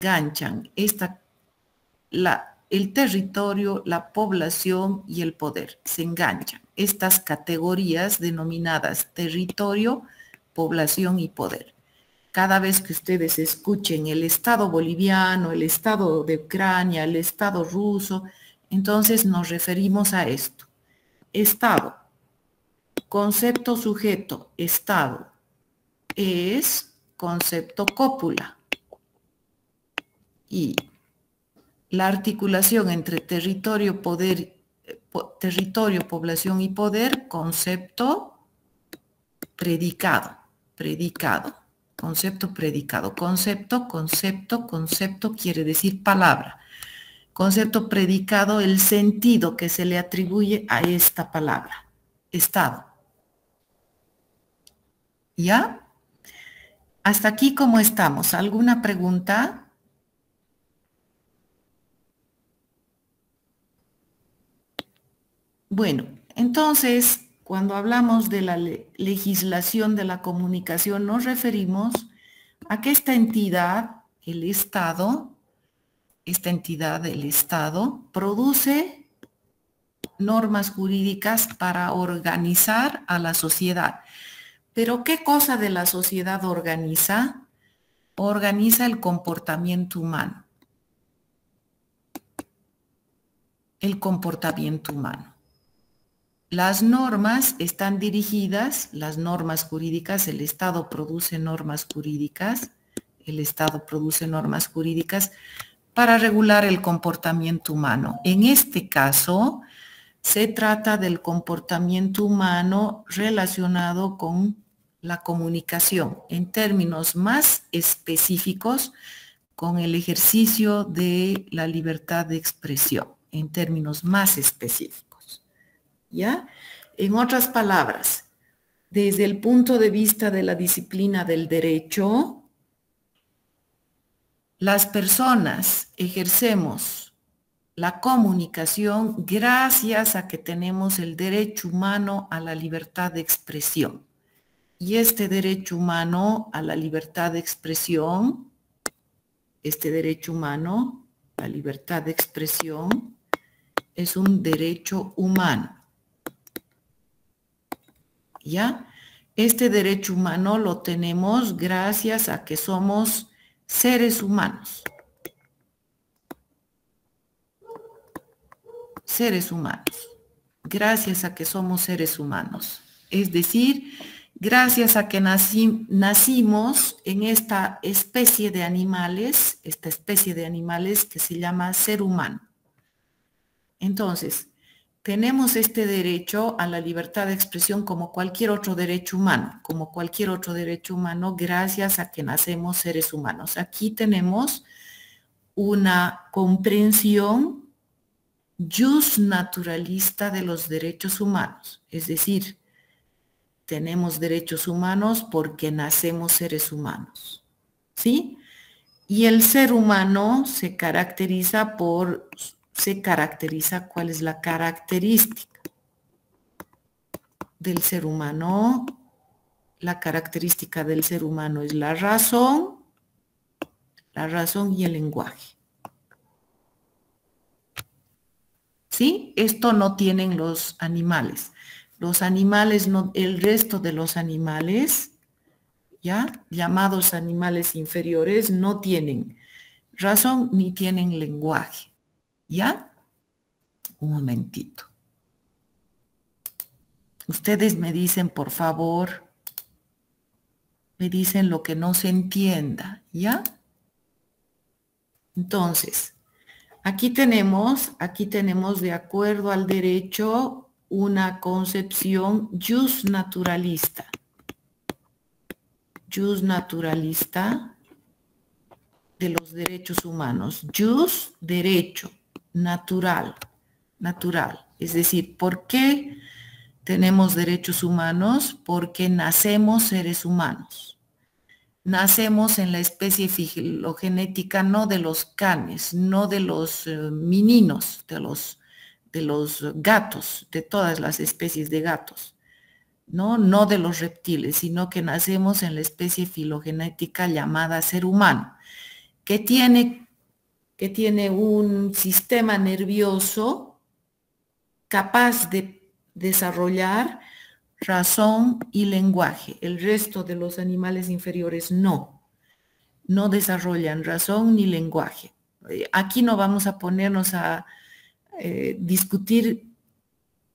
enganchan el territorio, la población y el poder. Se enganchan estas categorías denominadas territorio, población y poder. Cada vez que ustedes escuchen el Estado boliviano, el Estado de Ucrania, el Estado ruso, entonces nos referimos a esto. Estado, concepto sujeto, Estado, es concepto cópula. Y la articulación entre territorio, población y poder, concepto predicado, concepto predicado. Concepto quiere decir palabra. Concepto predicado, el sentido que se le atribuye a esta palabra, Estado. ¿Ya? Hasta aquí, ¿cómo estamos? ¿Alguna pregunta? Bueno, entonces, cuando hablamos de la legislación de la comunicación, nos referimos a que esta entidad, el Estado, produce normas jurídicas para organizar a la sociedad. Pero ¿qué cosa de la sociedad organiza? Organiza el comportamiento humano. El comportamiento humano. Las normas están dirigidas, las normas jurídicas, el Estado produce normas jurídicas, para regular el comportamiento humano. En este caso, se trata del comportamiento humano relacionado con la comunicación, en términos más específicos, con el ejercicio de la libertad de expresión, en términos más específicos. ¿Ya? En otras palabras, desde el punto de vista de la disciplina del derecho, las personas ejercemos la comunicación gracias a que tenemos el derecho humano a la libertad de expresión. Y este derecho humano a la libertad de expresión, es un derecho humano. ¿Ya? Este derecho humano lo tenemos gracias a que somos seres humanos. Gracias a que somos seres humanos. Es decir, gracias a que nacimos en esta especie de animales que se llama ser humano. Entonces, tenemos este derecho a la libertad de expresión como cualquier otro derecho humano, gracias a que nacemos seres humanos. Aquí tenemos una comprensión justnaturalista de los derechos humanos, es decir, tenemos derechos humanos porque nacemos seres humanos, ¿sí? Y el ser humano se caracteriza, ¿cuál es la característica del ser humano? La característica del ser humano es la razón y el lenguaje. ¿Sí? Esto no tienen los animales. Los animales, el resto de los animales, ¿ya? Llamados animales inferiores, no tienen razón ni tienen lenguaje. ¿Ya? Un momentito. Ustedes me dicen, por favor, me dicen lo que no se entienda, ¿ya? Entonces, aquí tenemos de acuerdo al derecho una concepción justnaturalista. Justnaturalista de los derechos humanos. Just, derecho, natural. Es decir, ¿por qué tenemos derechos humanos? Porque nacemos seres humanos. Nacemos en la especie filogenética no de los canes, no de los mininos, de los gatos, de todas las especies de gatos, no de los reptiles, sino que nacemos en la especie filogenética llamada ser humano. que tiene un sistema nervioso capaz de desarrollar razón y lenguaje. El resto de los animales inferiores no desarrollan razón ni lenguaje. Aquí no vamos a ponernos a discutir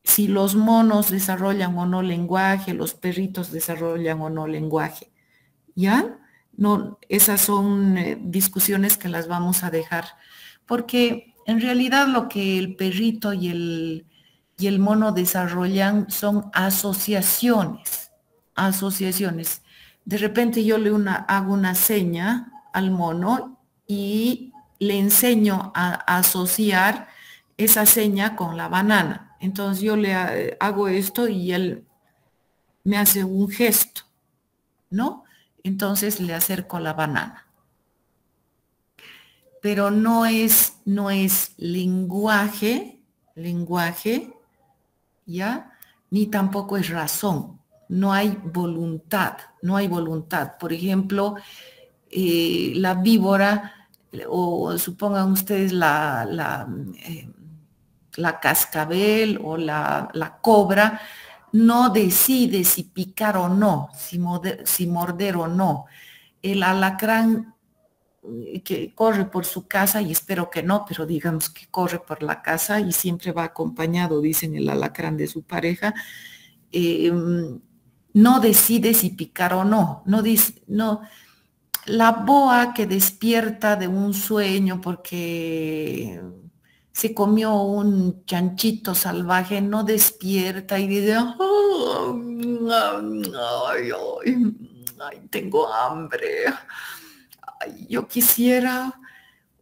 si los monos desarrollan o no lenguaje, los perritos desarrollan o no lenguaje, ¿ya? No, esas son discusiones que las vamos a dejar, porque en realidad lo que el perrito y el mono desarrollan son asociaciones. De repente yo hago una seña al mono y le enseño a asociar esa seña con la banana. Entonces yo le hago esto y él me hace un gesto, ¿no? Entonces le acerco la banana. Pero no es lenguaje, ¿ya? Ni tampoco es razón. No hay voluntad. Por ejemplo, la víbora, o supongan ustedes la cascabel o la cobra, no decide si picar o no, si morder o no. El alacrán que corre por su casa, y espero que no, pero digamos que corre por la casa y siempre va acompañado, dicen, el alacrán de su pareja, no decide si picar o no, no. La boa que despierta de un sueño porque se comió un chanchito salvaje, no despierta y dice, ay, tengo hambre, ay, yo quisiera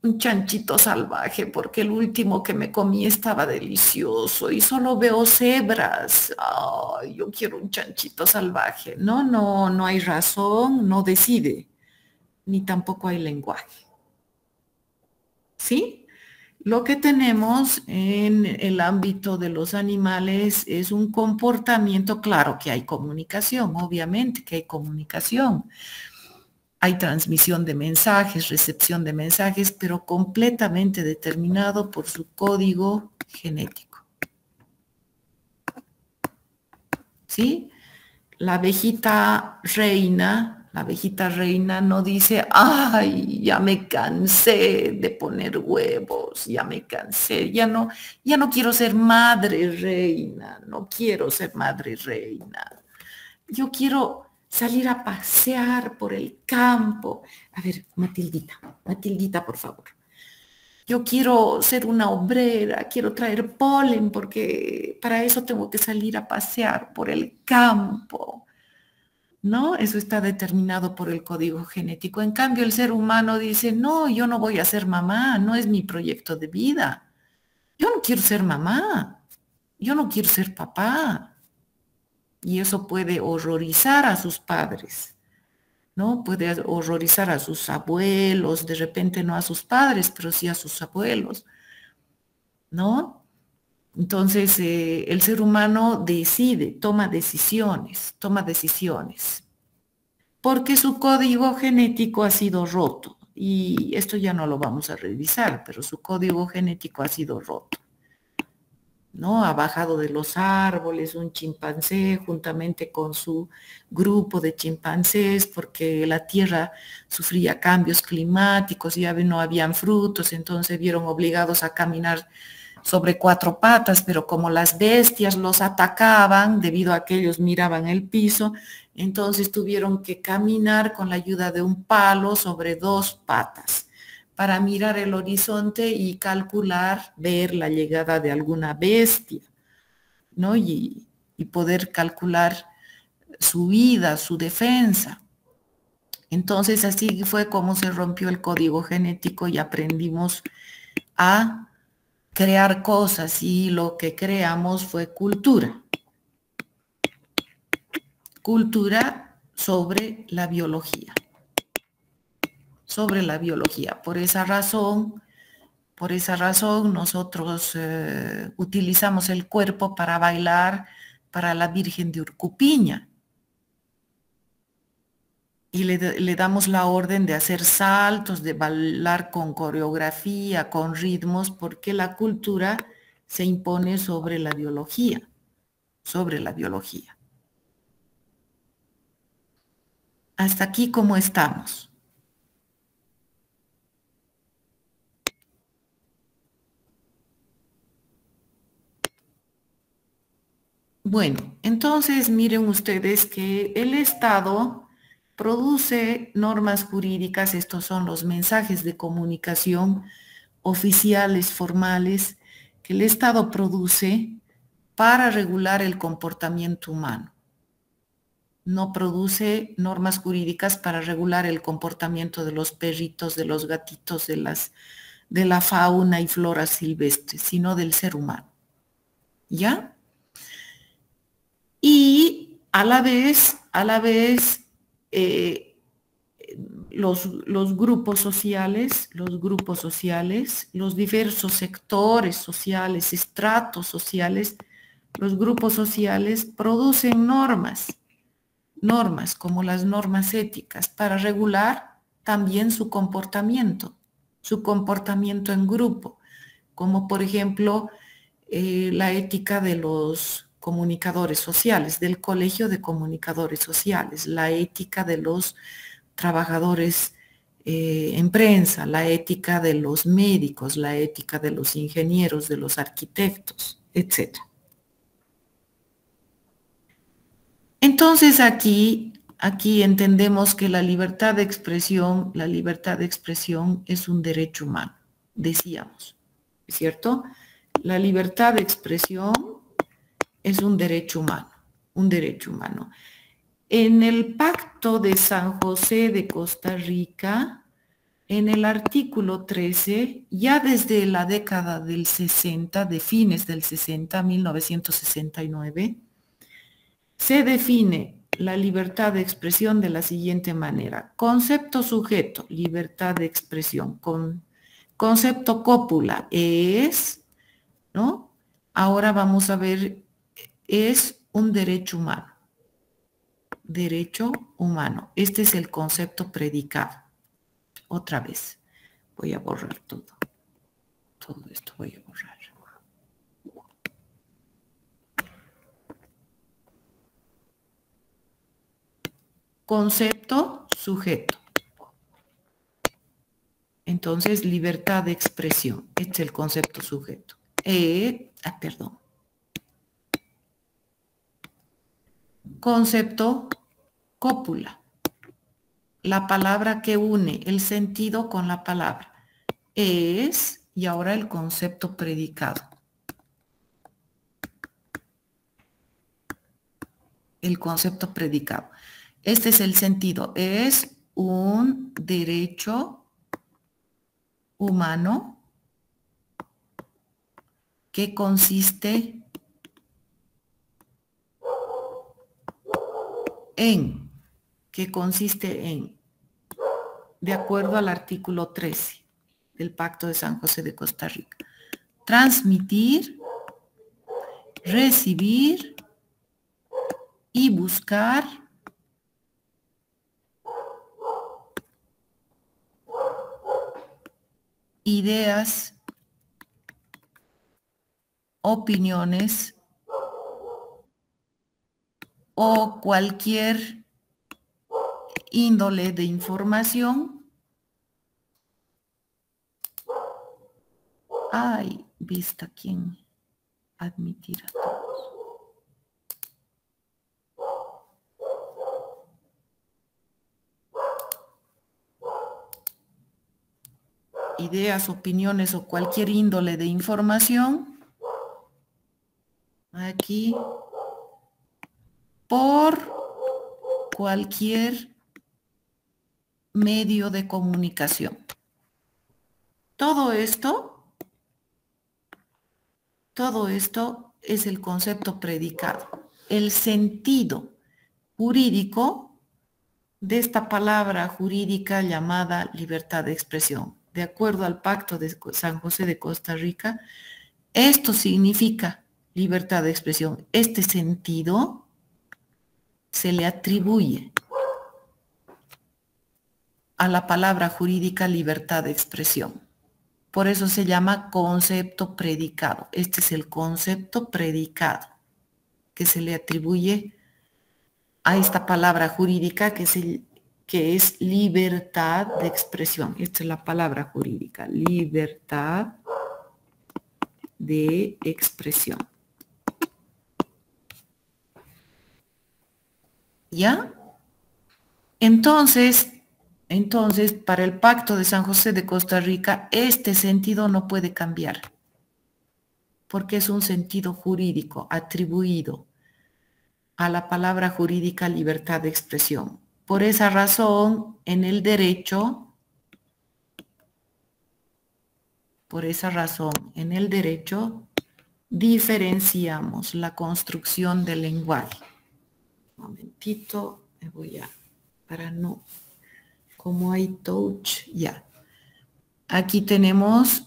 un chanchito salvaje porque el último que me comí estaba delicioso y solo veo cebras. Ay, yo quiero un chanchito salvaje. No hay razón, no decide, ni tampoco hay lenguaje. ¿Sí? Lo que tenemos en el ámbito de los animales es un comportamiento, claro que hay comunicación, obviamente que hay comunicación. Hay transmisión de mensajes, recepción de mensajes, pero completamente determinado por su código genético. ¿Sí? La abejita reina no dice, ay, ya me cansé de poner huevos, ya me cansé, ya no quiero ser madre reina, no quiero ser madre reina. Yo quiero salir a pasear por el campo. A ver, Matildita, por favor. Yo quiero ser una obrera, quiero traer polen porque para eso tengo que salir a pasear por el campo, ¿no? Eso está determinado por el código genético. En cambio, el ser humano dice, no, yo no voy a ser mamá, no es mi proyecto de vida. Yo no quiero ser mamá, yo no quiero ser papá. Y eso puede horrorizar a sus padres, ¿no? Puede horrorizar a sus abuelos, de repente no a sus padres, pero sí a sus abuelos, ¿no? Entonces, el ser humano decide, toma decisiones, porque su código genético ha sido roto. Y esto ya no lo vamos a revisar, pero su código genético ha sido roto, ¿no? Ha bajado de los árboles un chimpancé juntamente con su grupo de chimpancés porque la tierra sufría cambios climáticos y ya no habían frutos, entonces vieron obligados a caminar sobre 4 patas, pero como las bestias los atacaban debido a que ellos miraban el piso, entonces tuvieron que caminar con la ayuda de un palo sobre 2 patas para mirar el horizonte y calcular, ver la llegada de alguna bestia, ¿no? Y poder calcular su vida, su defensa. Entonces así fue como se rompió el código genético y aprendimos a crear cosas y lo que creamos fue cultura. Cultura sobre la biología. Por esa razón nosotros utilizamos el cuerpo para bailar para la Virgen de Urcupiña. y le damos la orden de hacer saltos, de bailar con coreografía, con ritmos, porque la cultura se impone sobre la biología, sobre la biología. Hasta aquí, ¿cómo estamos? Bueno, entonces miren ustedes que el Estado produce normas jurídicas, estos son los mensajes de comunicación oficiales, formales, que el Estado produce para regular el comportamiento humano. No produce normas jurídicas para regular el comportamiento de los perritos, de los gatitos, de la fauna y flora silvestre, sino del ser humano. ¿Ya? Y a la vez, los grupos sociales, los diversos sectores sociales, estratos sociales, los grupos sociales producen normas como las normas éticas para regular también su comportamiento en grupo, como por ejemplo la ética de los comunicadores sociales, del Colegio de Comunicadores Sociales, la ética de los trabajadores en prensa, la ética de los médicos, la ética de los ingenieros, de los arquitectos, etc. Entonces aquí entendemos que la libertad de expresión es un derecho humano, decíamos, ¿es cierto? La libertad de expresión es un derecho humano, un derecho humano. En el Pacto de San José de Costa Rica, en el artículo 13, ya desde la década del 60, de fines del 60, 1969, se define la libertad de expresión de la siguiente manera. Concepto sujeto, libertad de expresión. Concepto cópula es, ¿no? Ahora vamos a ver, es un derecho humano. Derecho humano. Este es el concepto predicado. Otra vez. Voy a borrar todo. Todo esto voy a borrar. Concepto sujeto. Entonces, libertad de expresión. Este es el concepto sujeto. Perdón. Concepto cópula. La palabra que une el sentido con la palabra. Es, y ahora el concepto predicado. El concepto predicado. Este es el sentido. Es un derecho humano que consiste en, de acuerdo al artículo 13 del Pacto de San José de Costa Rica, transmitir, recibir y buscar ideas, opiniones o cualquier índole de información. Ay, vista quién admitir a todos. Ideas, opiniones o cualquier índole de información. Aquí. Por cualquier medio de comunicación. Todo esto es el concepto predicado. El sentido jurídico de esta palabra jurídica llamada libertad de expresión. De acuerdo al Pacto de San José de Costa Rica, esto significa libertad de expresión. Este sentido se le atribuye a la palabra jurídica libertad de expresión. Por eso se llama concepto predicado. Este es el concepto predicado que se le atribuye a esta palabra jurídica que es libertad de expresión. Esta es la palabra jurídica, libertad de expresión. ¿Ya? Entonces, para el Pacto de San José de Costa Rica, este sentido no puede cambiar, porque es un sentido jurídico atribuido a la palabra jurídica libertad de expresión. Por esa razón, en el derecho, diferenciamos la construcción del lenguaje. Un momentito, me voy a, para no, como hay touch, ya. Aquí tenemos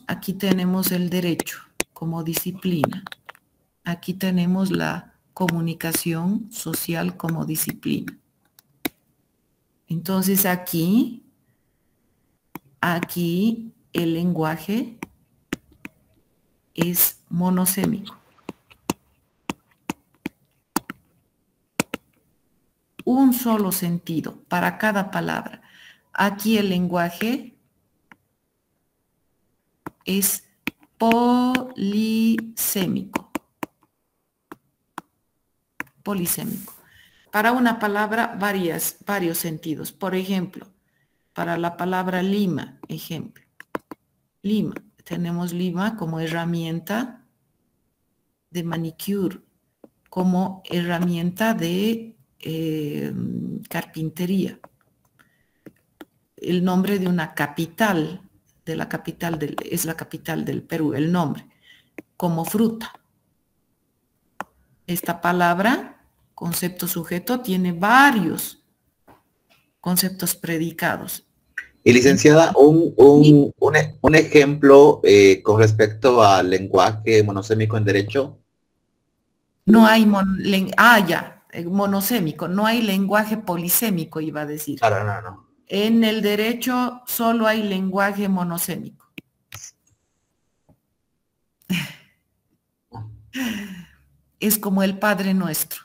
el derecho como disciplina. Aquí tenemos la comunicación social como disciplina. Entonces aquí el lenguaje es monosémico. Un solo sentido para cada palabra. Aquí el lenguaje es polisémico. Polisémico. Para una palabra, varios sentidos. Por ejemplo, para la palabra lima, ejemplo. Lima. Tenemos lima como herramienta de manicure, como herramienta de carpintería. El nombre de una capital, es la capital del Perú, el nombre, como fruta. Esta palabra, concepto sujeto, tiene varios conceptos predicados. Y licenciada, un ejemplo con respecto al lenguaje monosémico en derecho. No hay monosémico, no hay lenguaje polisémico, iba a decir. Claro, no. En el derecho solo hay lenguaje monosémico. Es como el Padre Nuestro.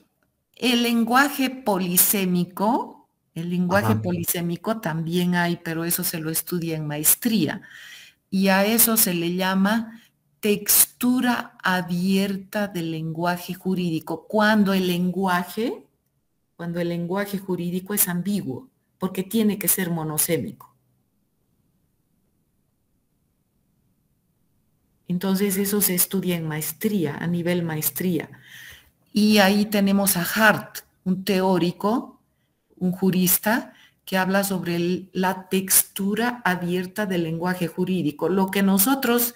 El lenguaje polisémico también hay, pero eso se lo estudia en maestría. Y a eso se le llama textura abierta del lenguaje jurídico, cuando el lenguaje jurídico es ambiguo, porque tiene que ser monosémico. Entonces eso se estudia en maestría, a nivel maestría. Y ahí tenemos a Hart, un teórico, un jurista, que habla sobre la textura abierta del lenguaje jurídico. Lo que nosotros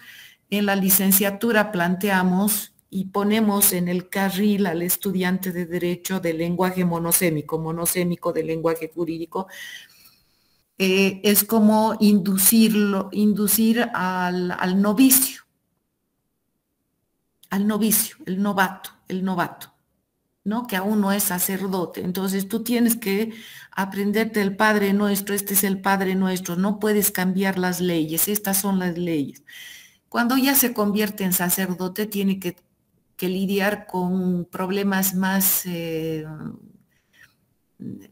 en la licenciatura planteamos y ponemos en el carril al estudiante de Derecho del lenguaje monosémico del lenguaje jurídico, es como inducir al novicio, el novato, ¿no? Que aún no es sacerdote. Entonces tú tienes que aprenderte el Padre Nuestro, este es el Padre Nuestro, no puedes cambiar las leyes, estas son las leyes. Cuando ya se convierte en sacerdote tiene que lidiar con problemas más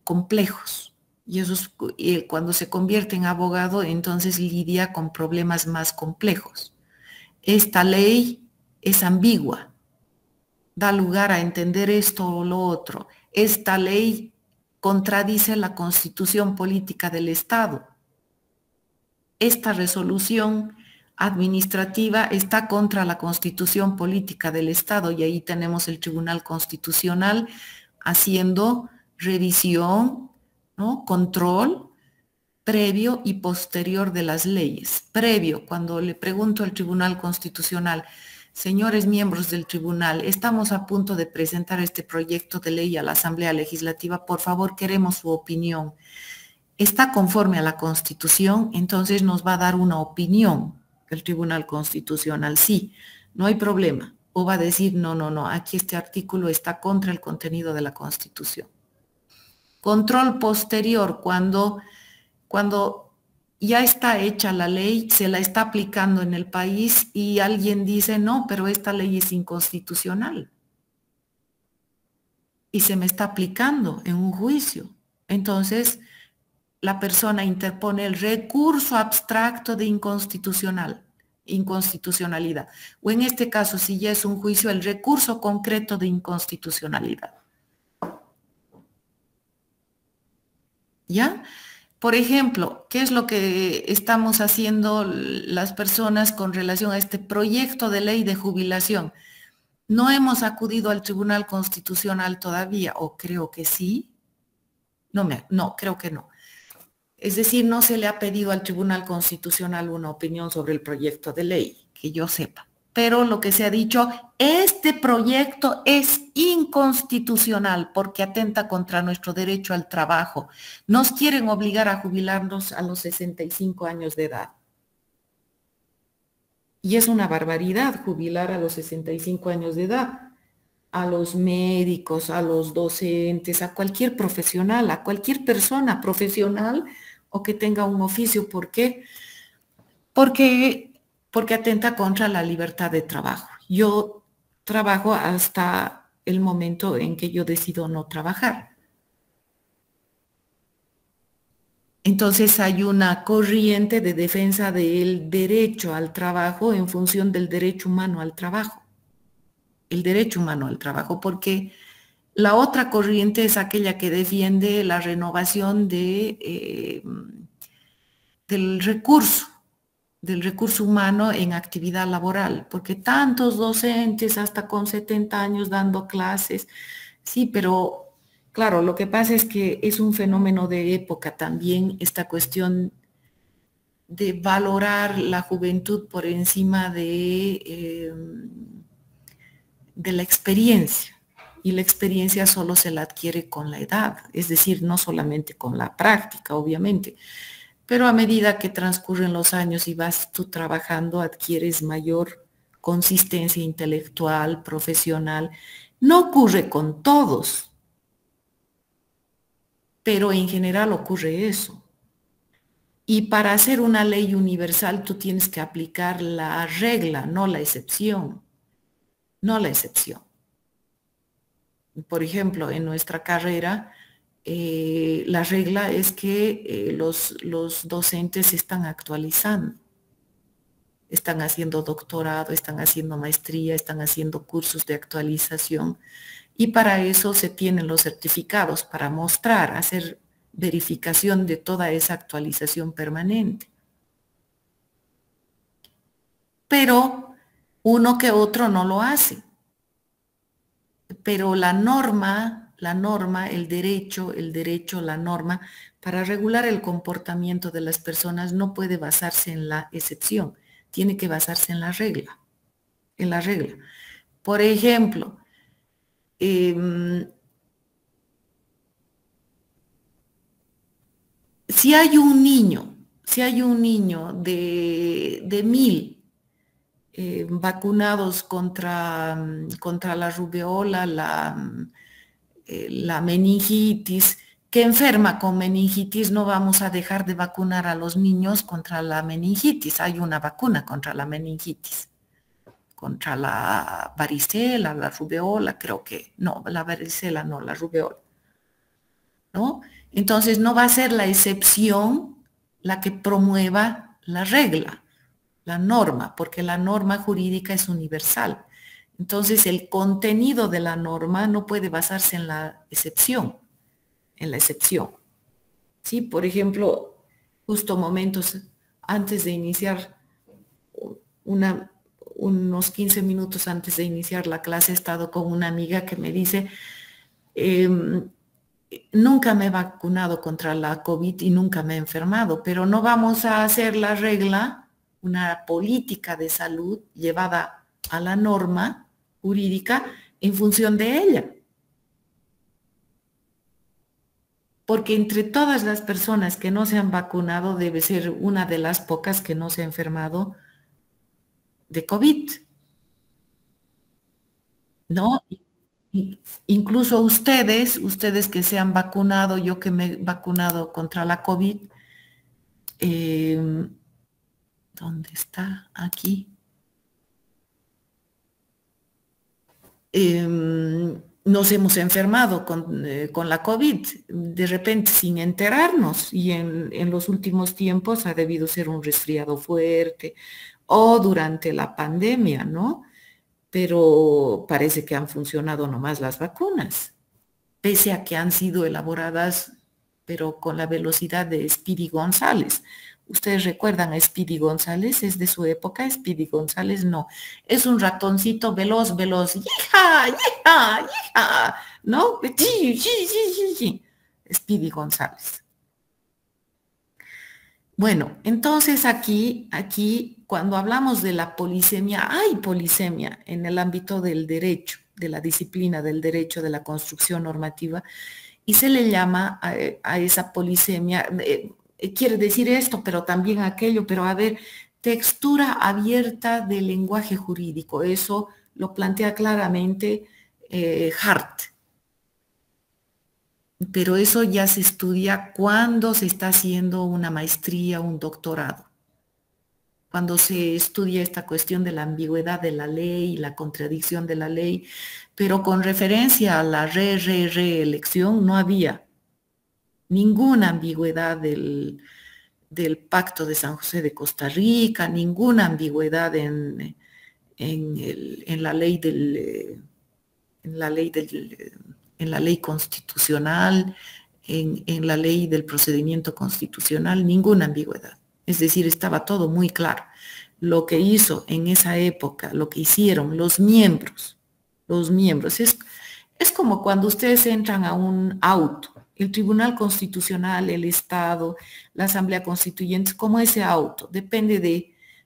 complejos. Y cuando se convierte en abogado, entonces lidia con problemas más complejos. Esta ley es ambigua, da lugar a entender esto o lo otro. Esta ley contradice la constitución política del Estado. Esta resolución administrativa está contra la constitución política del Estado y ahí tenemos el Tribunal Constitucional haciendo revisión, ¿no? Control previo y posterior de las leyes. Previo, cuando le pregunto al Tribunal Constitucional, señores miembros del tribunal, estamos a punto de presentar este proyecto de ley a la Asamblea Legislativa, por favor queremos su opinión. ¿Está conforme a la Constitución? Entonces nos va a dar una opinión el Tribunal Constitucional, sí, no hay problema. O va a decir, no, aquí este artículo está contra el contenido de la Constitución. Control posterior, cuando ya está hecha la ley, se la está aplicando en el país y alguien dice, no, pero esta ley es inconstitucional y se me está aplicando en un juicio. Entonces, la persona interpone el recurso abstracto de inconstitucionalidad. O en este caso, si ya es un juicio, el recurso concreto de inconstitucionalidad. ¿Ya? Por ejemplo, ¿qué es lo que estamos haciendo las personas con relación a este proyecto de ley de jubilación? No hemos acudido al Tribunal Constitucional todavía, o creo que sí. No, creo que no. Es decir, no se le ha pedido al Tribunal Constitucional una opinión sobre el proyecto de ley, que yo sepa. Pero lo que se ha dicho, este proyecto es inconstitucional porque atenta contra nuestro derecho al trabajo. Nos quieren obligar a jubilarnos a los 65 años de edad. Y es una barbaridad jubilar a los 65 años de edad. A los médicos, a los docentes, a cualquier profesional, a cualquier persona profesional o que tenga un oficio. ¿Por qué? Porque atenta contra la libertad de trabajo. Yo trabajo hasta el momento en que yo decido no trabajar. Entonces hay una corriente de defensa del derecho al trabajo en función del derecho humano al trabajo. El derecho humano al trabajo, porque la otra corriente es aquella que defiende la renovación del recurso humano en actividad laboral, porque tantos docentes hasta con 70 años dando clases, sí, pero claro, lo que pasa es que es un fenómeno de época también esta cuestión de valorar la juventud por encima de la experiencia. Y la experiencia solo se la adquiere con la edad, es decir, no solamente con la práctica, obviamente, pero a medida que transcurren los años y vas tú trabajando, adquieres mayor consistencia intelectual, profesional. No ocurre con todos, pero en general ocurre eso. Y para hacer una ley universal tú tienes que aplicar la regla, no la excepción, no la excepción. Por ejemplo, en nuestra carrera, la regla es que los docentes se están actualizando, están haciendo doctorado, están haciendo maestría, están haciendo cursos de actualización y para eso se tienen los certificados para mostrar, hacer verificación de toda esa actualización permanente. Pero uno que otro no lo hace. Pero la norma, el derecho, la norma, para regular el comportamiento de las personas no puede basarse en la excepción, tiene que basarse en la regla, Por ejemplo, si hay un niño de 1000 vacunados contra la rubeola, la meningitis, que enferma con meningitis, no vamos a dejar de vacunar a los niños contra la meningitis. Hay una vacuna contra la meningitis, contra la varicela, la rubeola, creo que, no, la varicela no, la rubeola, ¿no? Entonces no va a ser la excepción la que promueva la regla, la norma, porque la norma jurídica es universal. Entonces, el contenido de la norma no puede basarse en la excepción, ¿Sí? Por ejemplo, justo momentos antes de iniciar, unos 15 minutos antes de iniciar la clase, he estado con una amiga que me dice, nunca me he vacunado contra la COVID y nunca me he enfermado, pero no vamos a hacer la regla, una política de salud llevada a la norma jurídica en función de ella. Porque entre todas las personas que no se han vacunado, debe ser una de las pocas que no se ha enfermado de COVID, ¿no? Incluso ustedes que se han vacunado, yo que me he vacunado contra la COVID, ¿Dónde está? Aquí. Nos hemos enfermado con la COVID de repente sin enterarnos y en los últimos tiempos ha debido ser un resfriado fuerte o durante la pandemia, ¿no? Pero parece que han funcionado nomás las vacunas, pese a que han sido elaboradas, pero con la velocidad de Speedy González. ¿Ustedes recuerdan a Speedy González? ¿Es de su época? Speedy González no. Es un ratoncito veloz, veloz. ¡Hija, hija, hija! ¿No? Sí, sí, sí, sí, sí. Speedy González. Bueno, entonces aquí, cuando hablamos de la polisemia, hay polisemia en el ámbito del derecho, de la disciplina del derecho, de la construcción normativa, y se le llama a esa polisemia, quiere decir esto, pero también aquello, pero a ver, textura abierta del lenguaje jurídico, eso lo plantea claramente Hart. Pero eso ya se estudia cuando se está haciendo una maestría, un doctorado. Cuando se estudia esta cuestión de la ambigüedad de la ley, la contradicción de la ley, pero con referencia a la reelección no había ninguna ambigüedad del Pacto de San José de Costa Rica, ninguna ambigüedad en la ley en la ley constitucional, en la ley del procedimiento constitucional, ninguna ambigüedad. Es decir, estaba todo muy claro. Lo que hizo en esa época, lo que hicieron los miembros, es como cuando ustedes entran a un auto, el Tribunal Constitucional, el Estado, la Asamblea Constituyente, como ese auto, depende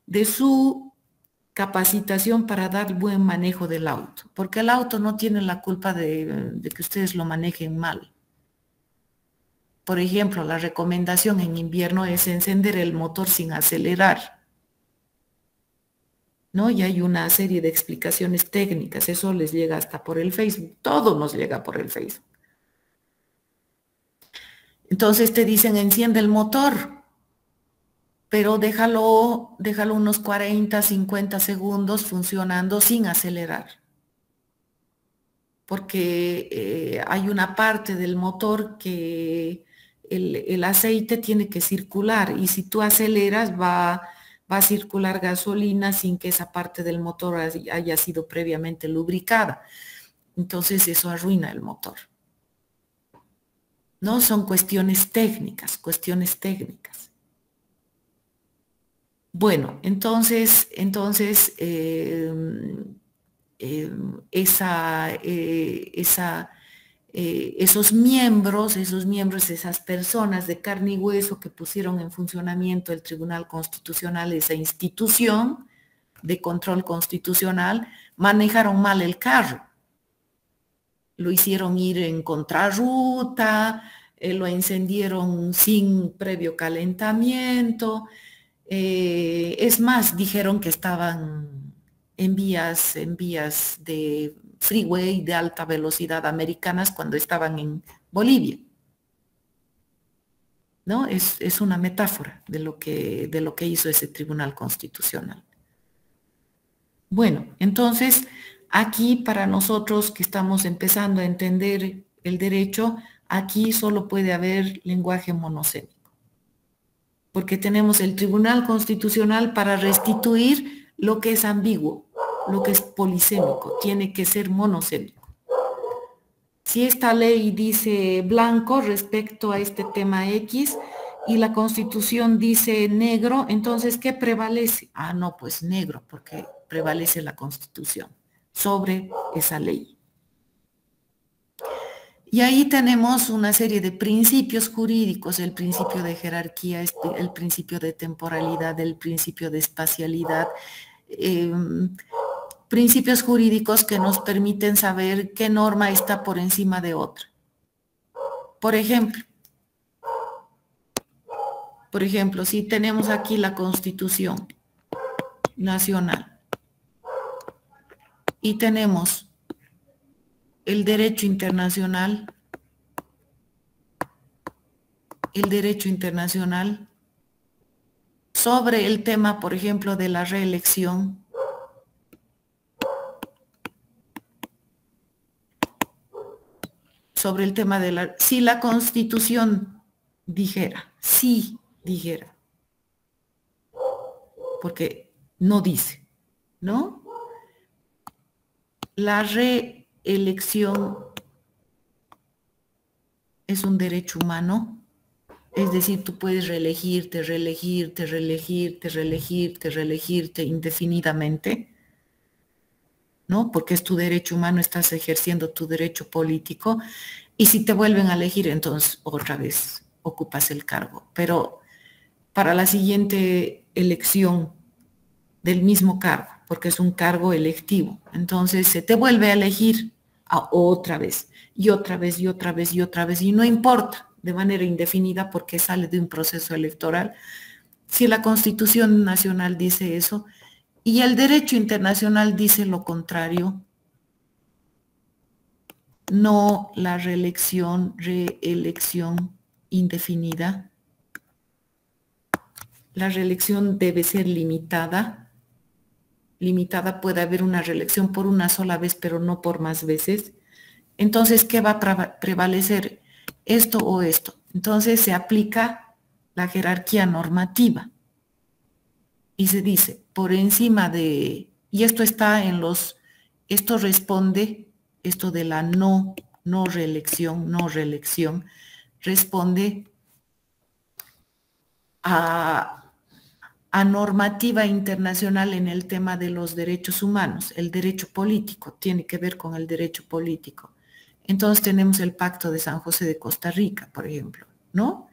de su capacitación para dar buen manejo del auto, porque el auto no tiene la culpa de que ustedes lo manejen mal. Por ejemplo, la recomendación en invierno es encender el motor sin acelerar, ¿no? Y hay una serie de explicaciones técnicas, eso les llega hasta por el Facebook, todo nos llega por el Facebook. Entonces te dicen, enciende el motor, pero déjalo unos 40, 50 segundos funcionando sin acelerar. Porque hay una parte del motor que el aceite tiene que circular y si tú aceleras va a circular gasolina sin que esa parte del motor haya sido previamente lubricada. Entonces eso arruina el motor. ¿No? Son cuestiones técnicas, cuestiones técnicas. Bueno, entonces esos miembros, esas personas de carne y hueso que pusieron en funcionamiento el Tribunal Constitucional, esa institución de control constitucional, manejaron mal el carro. Lo hicieron ir en contrarruta, lo encendieron sin previo calentamiento. Es más, dijeron que estaban en vías de freeway de alta velocidad americanas cuando estaban en Bolivia. ¿No? Es una metáfora de lo que hizo ese Tribunal Constitucional. Bueno, entonces, aquí para nosotros que estamos empezando a entender el derecho, aquí solo puede haber lenguaje monosémico, porque tenemos el Tribunal Constitucional para restituir lo que es ambiguo, lo que es polisémico, tiene que ser monosémico. Si esta ley dice blanco respecto a este tema X y la Constitución dice negro, entonces, ¿qué prevalece? Ah, no, pues negro, porque prevalece la Constitución sobre esa ley. Y ahí tenemos una serie de principios jurídicos, el principio de jerarquía, el principio de temporalidad, el principio de espacialidad, principios jurídicos que nos permiten saber qué norma está por encima de otra. Por ejemplo, si tenemos aquí la Constitución Nacional y tenemos el derecho internacional, sobre el tema, por ejemplo, de la reelección, sobre el tema de la... Si la Constitución dijera, sí dijera, porque no dice, ¿no? La reelección es un derecho humano, es decir, tú puedes reelegirte, reelegirte, reelegirte, reelegirte, reelegirte indefinidamente, ¿no? Porque es tu derecho humano, estás ejerciendo tu derecho político, y si te vuelven a elegir, entonces otra vez ocupas el cargo. Pero para la siguiente elección del mismo cargo, porque es un cargo electivo, entonces se te vuelve a elegir otra vez, y otra vez, y otra vez, y otra vez, y no importa, de manera indefinida, porque sale de un proceso electoral. Si la Constitución Nacional dice eso, y el derecho internacional dice lo contrario, no la reelección indefinida. La reelección debe ser limitada. Limitada, puede haber una reelección por una sola vez, pero no por más veces. Entonces, ¿qué va a prevalecer? ¿Esto o esto? Entonces se aplica la jerarquía normativa y se dice, por encima de, y esto está en los, esto responde, esto de la no reelección, responde a normativa internacional en el tema de los derechos humanos. El derecho político tiene que ver con el derecho político. Entonces tenemos el Pacto de San José de Costa Rica, por ejemplo, ¿no?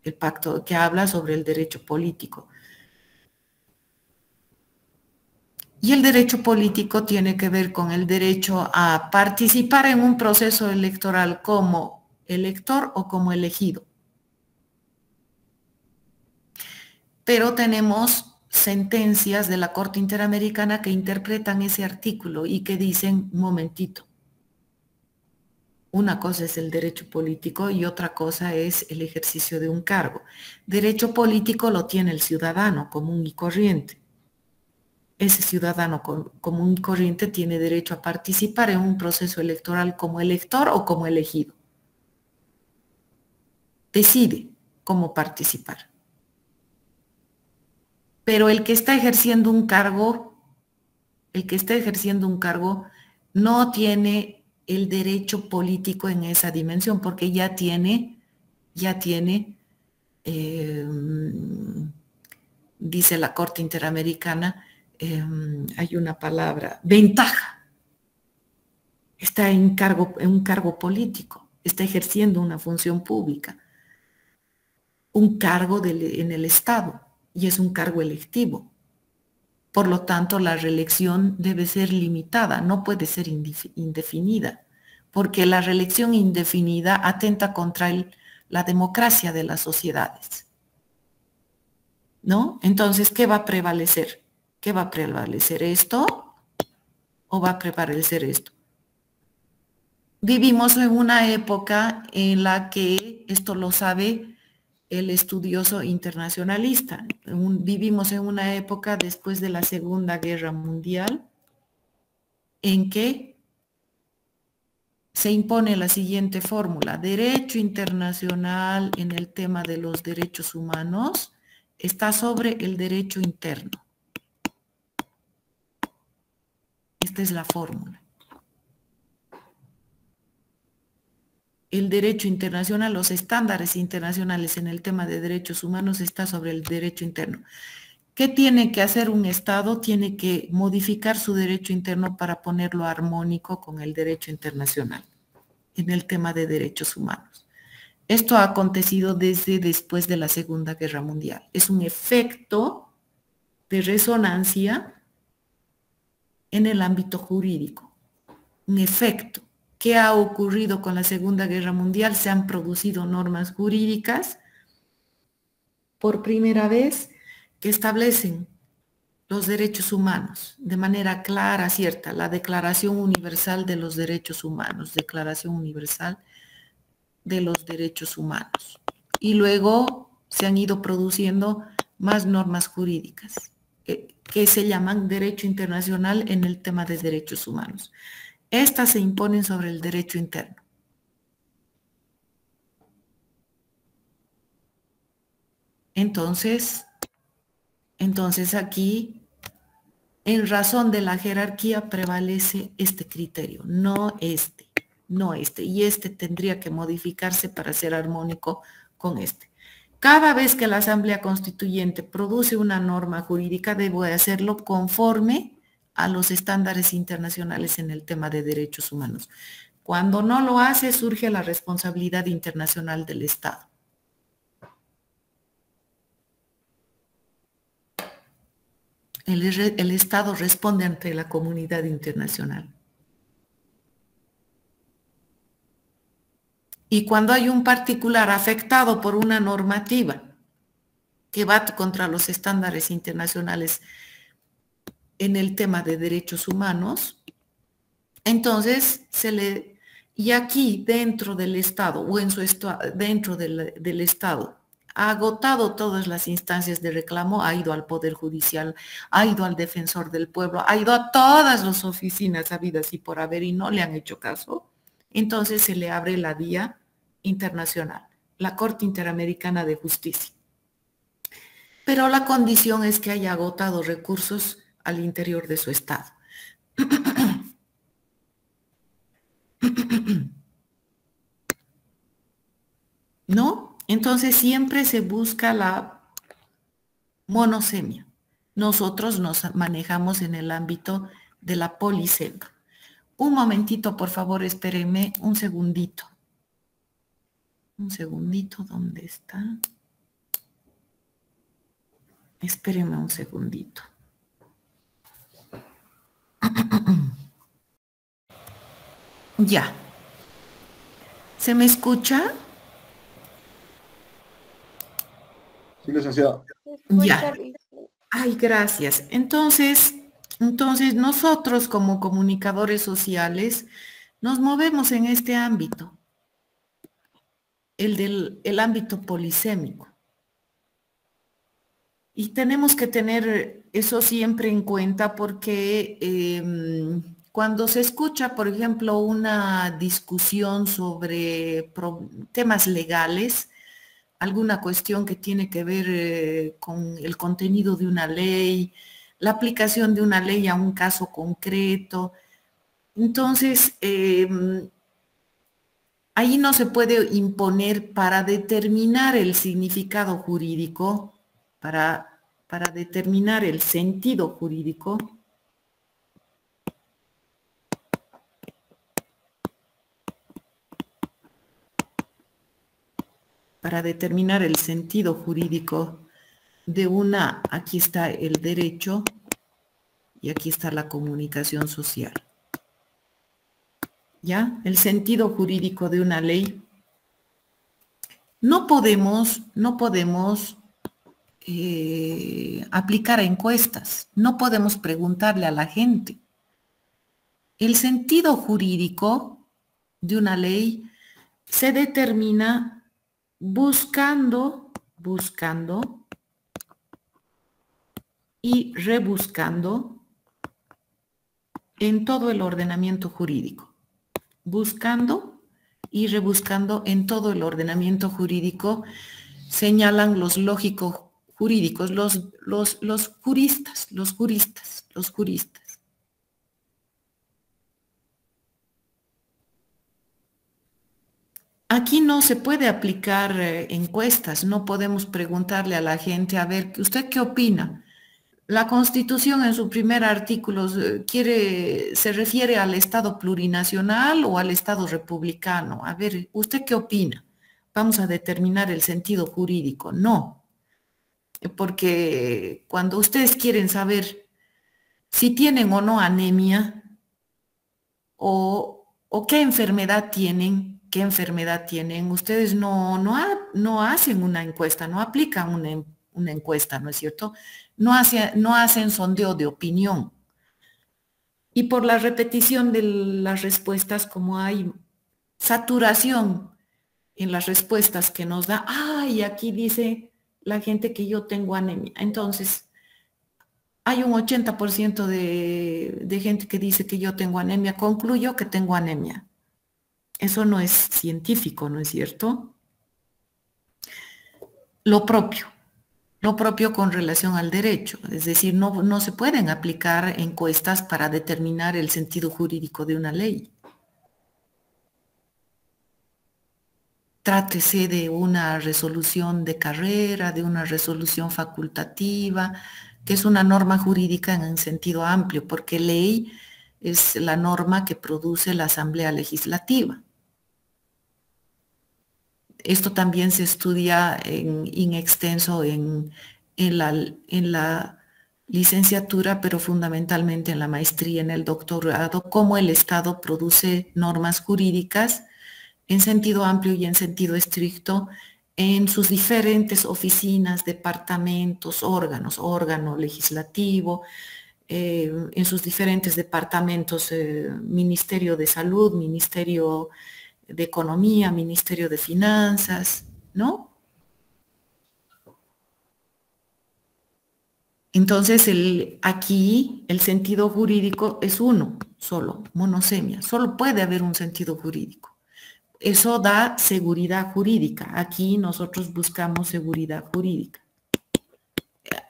El pacto que habla sobre el derecho político. Y el derecho político tiene que ver con el derecho a participar en un proceso electoral como elector o como elegido. Pero tenemos sentencias de la Corte Interamericana que interpretan ese artículo y que dicen, un momentito, una cosa es el derecho político y otra cosa es el ejercicio de un cargo. Derecho político lo tiene el ciudadano común y corriente. Ese ciudadano común y corriente tiene derecho a participar en un proceso electoral como elector o como elegido. Decide cómo participar. Pero el que está ejerciendo un cargo, no tiene el derecho político en esa dimensión, porque ya tiene, dice la Corte Interamericana, hay una palabra, ventaja. Está en un cargo político, está ejerciendo una función pública, un cargo en el Estado, y es un cargo electivo. Por lo tanto, la reelección debe ser limitada, no puede ser indefinida, porque la reelección indefinida atenta contra la democracia de las sociedades, ¿no? Entonces, ¿qué va a prevalecer? ¿Qué va a prevalecer, esto o va a prevalecer esto? Vivimos en una época en la que, esto lo sabe el estudioso internacionalista, vivimos en una época después de la Segunda Guerra Mundial en que se impone la siguiente fórmula: derecho internacional en el tema de los derechos humanos está sobre el derecho interno. Esta es la fórmula. El derecho internacional, los estándares internacionales en el tema de derechos humanos está sobre el derecho interno. ¿Qué tiene que hacer un Estado? Tiene que modificar su derecho interno para ponerlo armónico con el derecho internacional en el tema de derechos humanos. Esto ha acontecido desde después de la Segunda Guerra Mundial. Es un efecto de resonancia en el ámbito jurídico, un efecto. ¿Qué ha ocurrido con la Segunda Guerra Mundial? Se han producido normas jurídicas por primera vez que establecen los derechos humanos de manera clara, cierta, la Declaración Universal de los Derechos Humanos, Declaración Universal de los Derechos Humanos. Y luego se han ido produciendo más normas jurídicas que se llaman derecho internacional en el tema de derechos humanos. Estas se imponen sobre el derecho interno. Entonces aquí, en razón de la jerarquía, prevalece este criterio, no este. Y este tendría que modificarse para ser armónico con este. Cada vez que la Asamblea Constituyente produce una norma jurídica, debe hacerlo conforme a los estándares internacionales en el tema de derechos humanos. Cuando no lo hace, surge la responsabilidad internacional del Estado. El Estado responde ante la comunidad internacional. Y cuando hay un particular afectado por una normativa que va contra los estándares internacionales en el tema de derechos humanos, entonces y aquí dentro del Estado o dentro del Estado, ha agotado todas las instancias de reclamo, ha ido al Poder Judicial, ha ido al Defensor del Pueblo, ha ido a todas las oficinas habidas y por haber y no le han hecho caso, entonces se le abre la vía internacional, la Corte Interamericana de Justicia. Pero la condición es que haya agotado recursos al interior de su Estado. ¿No? Entonces siempre se busca la monosemia. Nosotros nos manejamos en el ámbito de la polisemia. Un momentito, por favor, espérenme un segundito. Un segundito, ¿dónde está? Espérenme un segundito. Ya. ¿Se me escucha? Sí, licenciada. Ya. Ay, gracias. Entonces nosotros como comunicadores sociales nos movemos en este ámbito, el ámbito polisémico. Y tenemos que tener eso siempre en cuenta porque cuando se escucha, por ejemplo, una discusión sobre temas legales, alguna cuestión que tiene que ver con el contenido de una ley, la aplicación de una ley a un caso concreto. Entonces, ahí no se puede imponer para determinar el significado jurídico, para determinar el sentido jurídico. Para determinar el sentido jurídico de aquí está el derecho y aquí está la comunicación social. ¿Ya? El sentido jurídico de una ley. No podemos aplicar a encuestas, no podemos preguntarle a la gente. El sentido jurídico de una ley se determina buscando y rebuscando en todo el ordenamiento jurídico. Buscando y rebuscando en todo el ordenamiento jurídico, señalan los lógicos jurídicos, los juristas. Aquí no se puede aplicar encuestas, no podemos preguntarle a la gente, a ver, ¿usted qué opina? La Constitución en su primer artículo se refiere al Estado plurinacional o al Estado republicano. A ver, ¿usted qué opina? Vamos a determinar el sentido jurídico. No, porque cuando ustedes quieren saber si tienen o no anemia o qué enfermedad tienen, ustedes no hacen una encuesta, no aplican una encuesta, ¿no es cierto? No hacen sondeo de opinión. Y por la repetición de las respuestas, como hay saturación en las respuestas que nos da, ay, aquí dice la gente que yo tengo anemia. Entonces, hay un 80% de gente que dice que yo tengo anemia. Concluyo que tengo anemia. Eso no es científico, ¿no es cierto? Lo propio con relación al derecho. Es decir, no se pueden aplicar encuestas para determinar el sentido jurídico de una ley. Trátese de una resolución de carrera, de una resolución facultativa, que es una norma jurídica en un sentido amplio, porque ley es la norma que produce la Asamblea Legislativa. Esto también se estudia in extenso en la licenciatura, pero fundamentalmente en la maestría, en el doctorado, cómo el Estado produce normas jurídicas en sentido amplio y en sentido estricto en sus diferentes oficinas, departamentos, órgano legislativo, en sus diferentes departamentos, Ministerio de Salud, Ministerio de Economía, Ministerio de Finanzas, ¿no? Entonces, aquí el sentido jurídico es uno solo, monosemia, solo puede haber un sentido jurídico. Eso da seguridad jurídica. Aquí nosotros buscamos seguridad jurídica.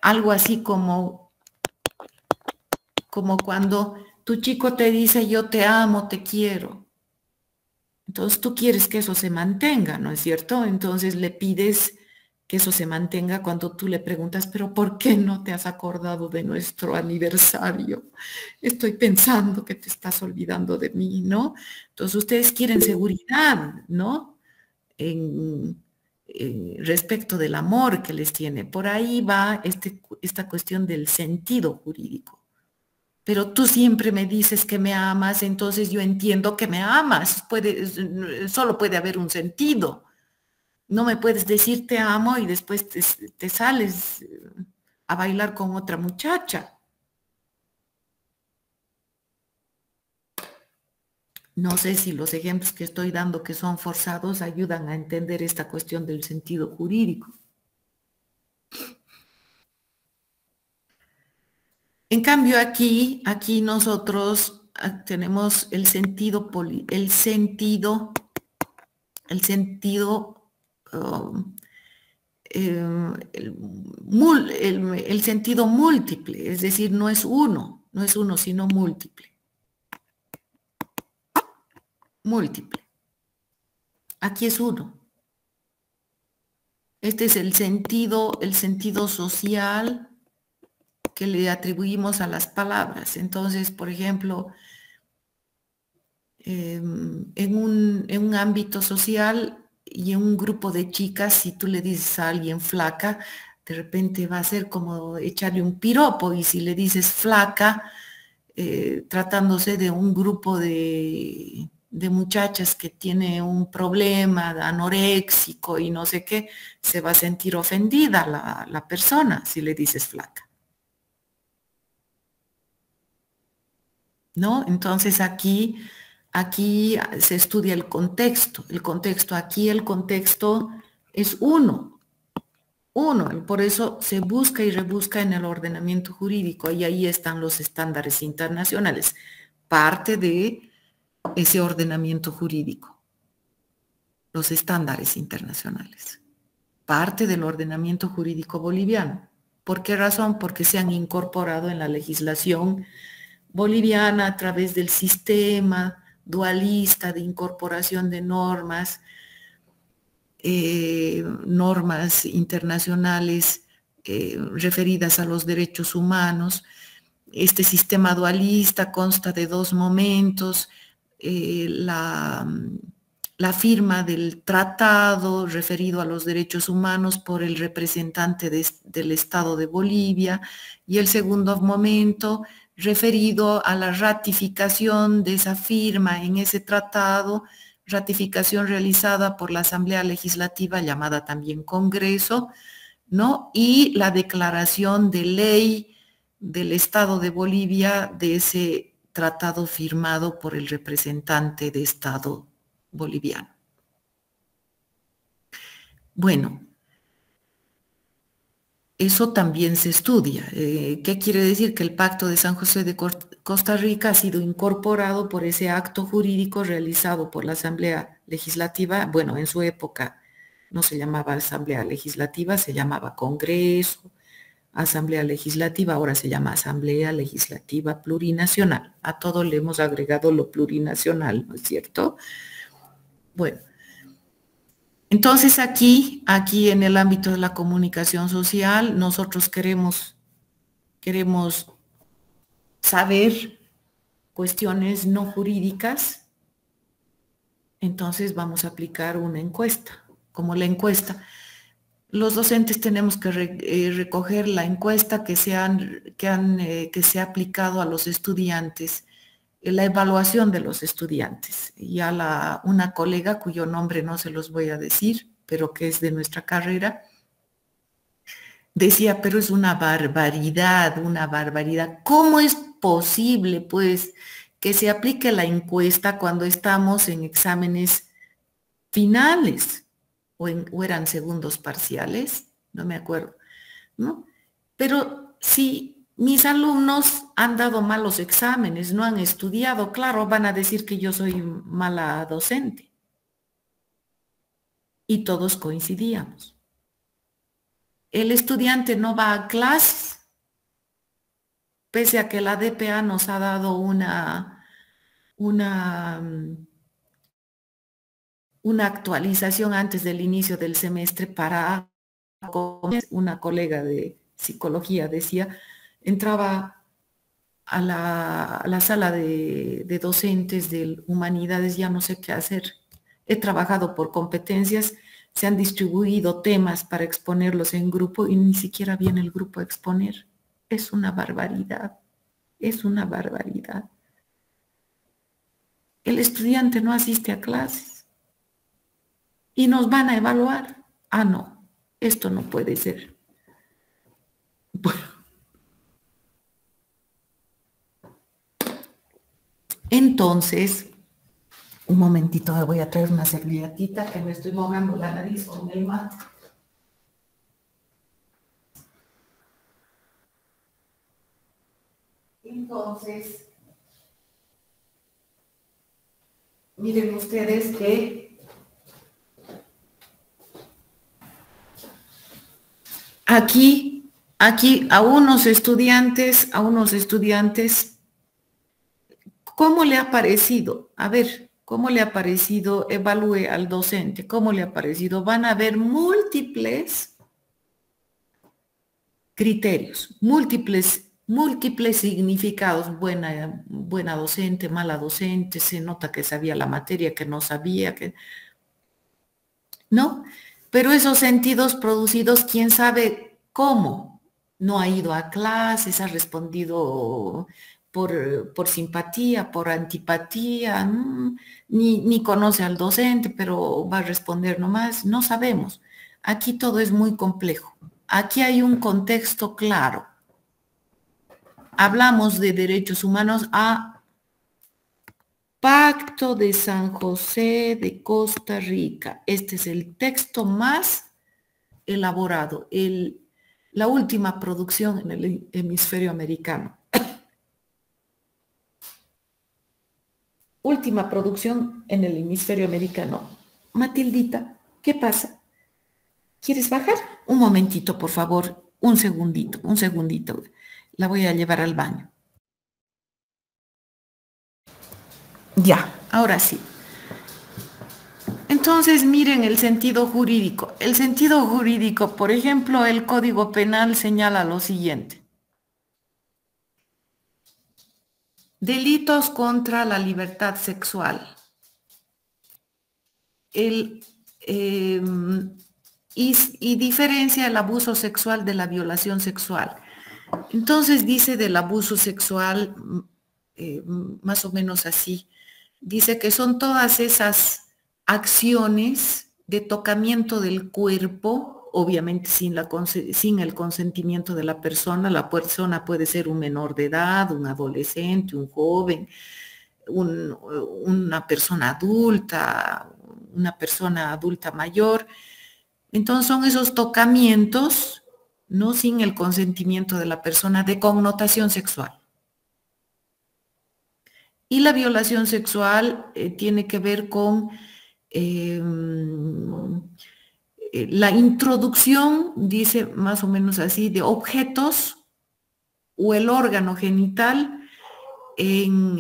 Algo así como cuando tu chico te dice yo te amo, te quiero. Entonces tú quieres que eso se mantenga, ¿no es cierto? Entonces le pides que eso se mantenga cuando tú le preguntas, pero ¿por qué no te has acordado de nuestro aniversario? Estoy pensando que te estás olvidando de mí, ¿no? Entonces ustedes quieren seguridad, ¿no? Respecto del amor que les tiene. Por ahí va esta cuestión del sentido jurídico. Pero tú siempre me dices que me amas, entonces yo entiendo que me amas. Solo puede haber un sentido. No me puedes decir te amo y después te sales a bailar con otra muchacha. No sé si los ejemplos que estoy dando que son forzados ayudan a entender esta cuestión del sentido jurídico. En cambio aquí nosotros tenemos el sentido múltiple, es decir, no es uno, sino múltiple. Aquí es uno. Este es el sentido social que le atribuimos a las palabras. Entonces, por ejemplo, en un ámbito social y en un grupo de chicas, si tú le dices a alguien flaca, de repente va a ser como echarle un piropo, y si le dices flaca, tratándose de un grupo de muchachas que tiene un problema anoréxico y no sé qué, se va a sentir ofendida la persona si le dices flaca. ¿No? Entonces aquí se estudia el contexto. El contexto es uno. Por eso se busca y rebusca en el ordenamiento jurídico, y ahí están los estándares internacionales, parte de ese ordenamiento jurídico, los estándares internacionales, parte del ordenamiento jurídico boliviano. ¿Por qué razón? Porque se han incorporado en la legislación boliviana a través del sistema dualista de incorporación de normas internacionales referidas a los derechos humanos. Este sistema dualista consta de dos momentos: la firma del tratado referido a los derechos humanos por el representante del Estado de Bolivia, y el segundo momento referido a la ratificación de esa firma en ese tratado, ratificación realizada por la Asamblea Legislativa, llamada también Congreso, ¿no? Y la declaración de ley del Estado de Bolivia de ese tratado firmado por el representante de Estado boliviano. Bueno, eso también se estudia. ¿Qué quiere decir? Que el Pacto de San José de Costa Rica ha sido incorporado por ese acto jurídico realizado por la Asamblea Legislativa. Bueno, en su época no se llamaba Asamblea Legislativa, se llamaba Congreso, Asamblea Legislativa, ahora se llama Asamblea Legislativa Plurinacional. A todo le hemos agregado lo plurinacional, ¿no es cierto? Bueno, entonces aquí en el ámbito de la comunicación social, nosotros queremos saber cuestiones no jurídicas, entonces vamos a aplicar una encuesta. Como la encuesta, los docentes tenemos que recoger la encuesta que se ha aplicado a los estudiantes, la evaluación de los estudiantes. Y a una colega cuyo nombre no se los voy a decir, pero que es de nuestra carrera, decía, pero es una barbaridad, una barbaridad. ¿Cómo es posible, pues, que se aplique la encuesta cuando estamos en exámenes finales? O eran segundos parciales, no me acuerdo, ¿no? Pero si mis alumnos han dado malos exámenes, no han estudiado, claro, van a decir que yo soy mala docente. Y todos coincidíamos. El estudiante no va a clases, pese a que la DPA nos ha dado una actualización antes del inicio del semestre para una colega de psicología decía, entraba a la sala de docentes de humanidades, ya no sé qué hacer. He trabajado por competencias, se han distribuido temas para exponerlos en grupo y ni siquiera viene el grupo a exponer. Es una barbaridad, es una barbaridad. El estudiante no asiste a clases. Y nos van a evaluar. Ah, no, esto no puede ser. Bueno. Entonces, un momentito, me voy a traer una servilletita que me estoy mojando la nariz con el mate. Entonces, miren ustedes que Aquí a unos estudiantes, ¿cómo le ha parecido? A ver, ¿cómo le ha parecido? Evalúe al docente, ¿cómo le ha parecido? Van a haber múltiples criterios, múltiples significados, buena docente, mala docente, se nota que sabía la materia, que no sabía, ¿no? Pero esos sentidos producidos, ¿quién sabe cómo? No ha ido a clases, ha respondido por simpatía, por antipatía, ni conoce al docente, pero va a responder nomás, no sabemos. Aquí todo es muy complejo. Aquí hay un contexto claro. Hablamos de derechos humanos a Pacto de San José de Costa Rica. Este es el texto más elaborado, la última producción en el hemisferio americano. Última producción en el hemisferio americano. Matildita, ¿qué pasa? ¿Quieres bajar? Un momentito, por favor, un segundito. La voy a llevar al baño. Ya, ahora sí. Entonces, miren el sentido jurídico. El sentido jurídico, por ejemplo, el Código Penal señala lo siguiente. Delitos contra la libertad sexual. Y diferencia el abuso sexual de la violación sexual. Entonces dice del abuso sexual, más o menos así. Dice que son todas esas acciones de tocamiento del cuerpo, obviamente sin el consentimiento de la persona. La persona puede ser un menor de edad, un adolescente, un joven, una persona adulta mayor. Entonces son esos tocamientos no sin el consentimiento de la persona, de connotación sexual. Y la violación sexual tiene que ver con la introducción, dice más o menos así, de objetos o el órgano genital en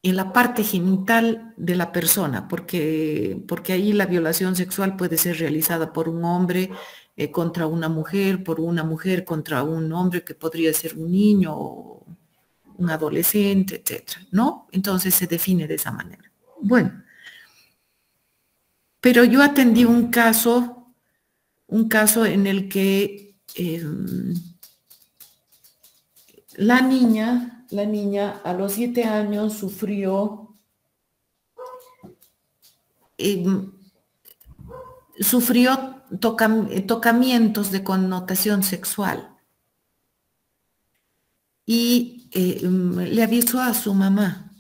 la parte genital de la persona, porque ahí la violación sexual puede ser realizada por un hombre contra una mujer, por una mujer contra un hombre que podría ser un niño o un adolescente, etcétera, ¿no? Entonces se define de esa manera. Bueno, pero yo atendí un caso en el que la niña a los 7 años sufrió tocamientos de connotación sexual y le avisó a su mamá,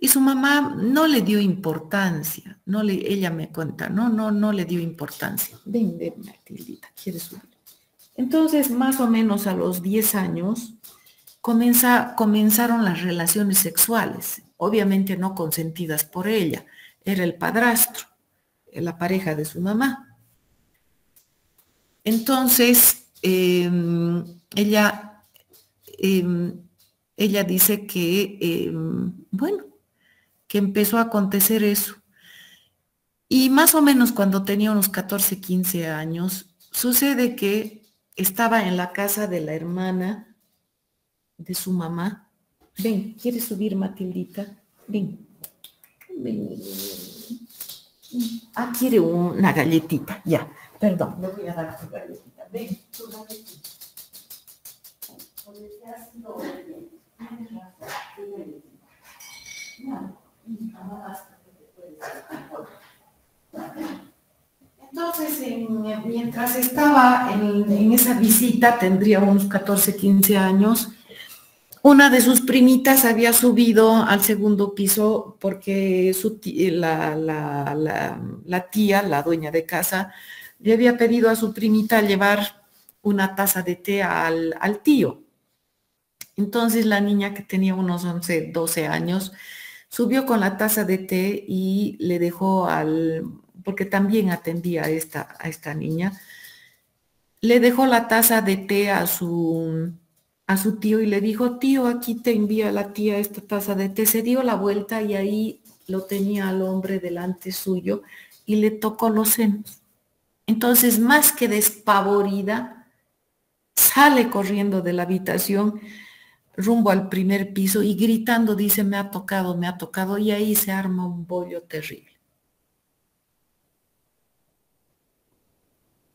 y su mamá no le dio importancia, ella me cuenta, no le dio importancia. Ven, Matildita, ¿quieres subir? Entonces, más o menos a los 10 años, comenzaron las relaciones sexuales, obviamente no consentidas por ella, era el padrastro, la pareja de su mamá. Entonces, ella dice que, bueno, que empezó a acontecer eso. Y más o menos cuando tenía unos 14, 15 años, sucede que estaba en la casa de la hermana de su mamá. Ven, ¿quieres subir, Matildita? Ven. Ven. Ah, quiere una galletita. Ya, perdón, le voy a dar tu galletita. Ven, tu galletita. Entonces, mientras estaba en esa visita, tendría unos 14, 15 años, una de sus primitas había subido al segundo piso porque la tía, la dueña de casa, le había pedido a su primita llevar una taza de té al tío. Entonces la niña, que tenía unos 11, 12 años, subió con la taza de té y le dejó porque también atendía a esta niña, le dejó la taza de té a su tío y le dijo: tío, aquí te envía la tía esta taza de té. Se dio la vuelta y ahí lo tenía al hombre delante suyo y le tocó los senos. Entonces, más que despavorida, sale corriendo de la habitación rumbo al primer piso y gritando dice: me ha tocado, y ahí se arma un bollo terrible.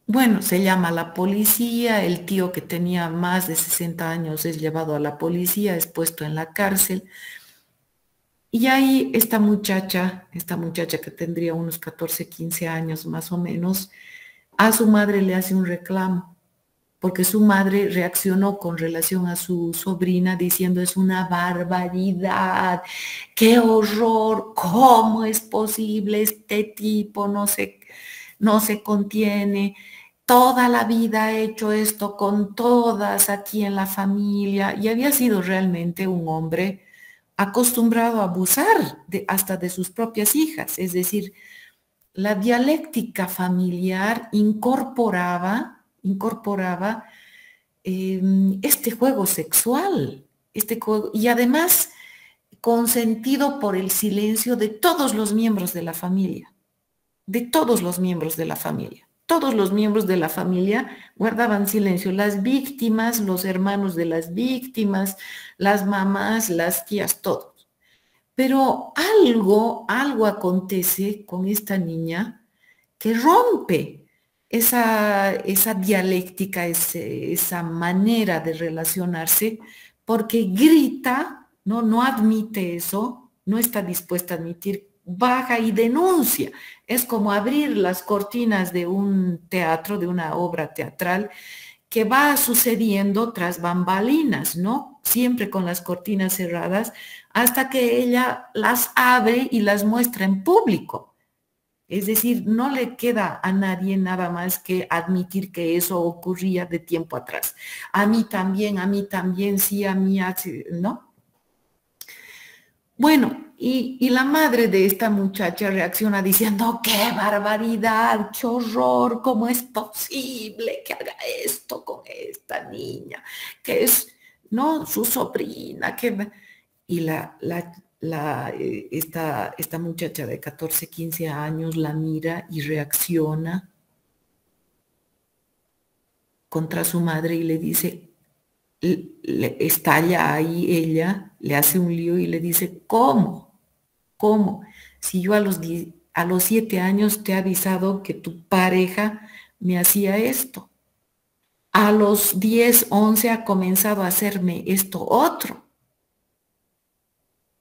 Bueno, se llama a la policía, el tío, que tenía más de 60 años, es llevado a la policía, es puesto en la cárcel. Y ahí esta muchacha que tendría unos 14, 15 años más o menos, a su madre le hace un reclamo, porque su madre reaccionó con relación a su sobrina diciendo: es una barbaridad, qué horror, ¿cómo es posible? Este tipo no se contiene, toda la vida ha hecho esto con todas aquí en la familia, y había sido realmente un hombre acostumbrado a abusar hasta de sus propias hijas. Es decir, la dialéctica familiar incorporaba este juego sexual, y además consentido por el silencio de todos los miembros de la familia, Todos los miembros de la familia guardaban silencio, las víctimas, los hermanos de las víctimas, las mamás, las tías, todos. Pero algo acontece con esta niña que rompe esa dialéctica, esa manera de relacionarse, porque grita, no admite eso, no está dispuesta a admitir, baja y denuncia. Es como abrir las cortinas de un teatro, de una obra teatral, que va sucediendo tras bambalinas, ¿no? siempre con las cortinas cerradas, hasta que ella las abre y las muestra en público. Es decir, no le queda a nadie nada más que admitir que eso ocurría de tiempo atrás. A mí también, sí, a mí, ¿no? Bueno, y la madre de esta muchacha reacciona diciendo, ¡qué barbaridad, qué horror! ¿Cómo es posible que haga esto con esta niña? Que es, ¿no? Su sobrina. Y esta muchacha de 14, 15 años la mira y reacciona contra su madre y le dice, estalla ahí ella, le hace un lío y le dice, ¿cómo? ¿Cómo? Si yo a los 7 años te he avisado que tu pareja me hacía esto. A los 10, 11 ha comenzado a hacerme esto otro.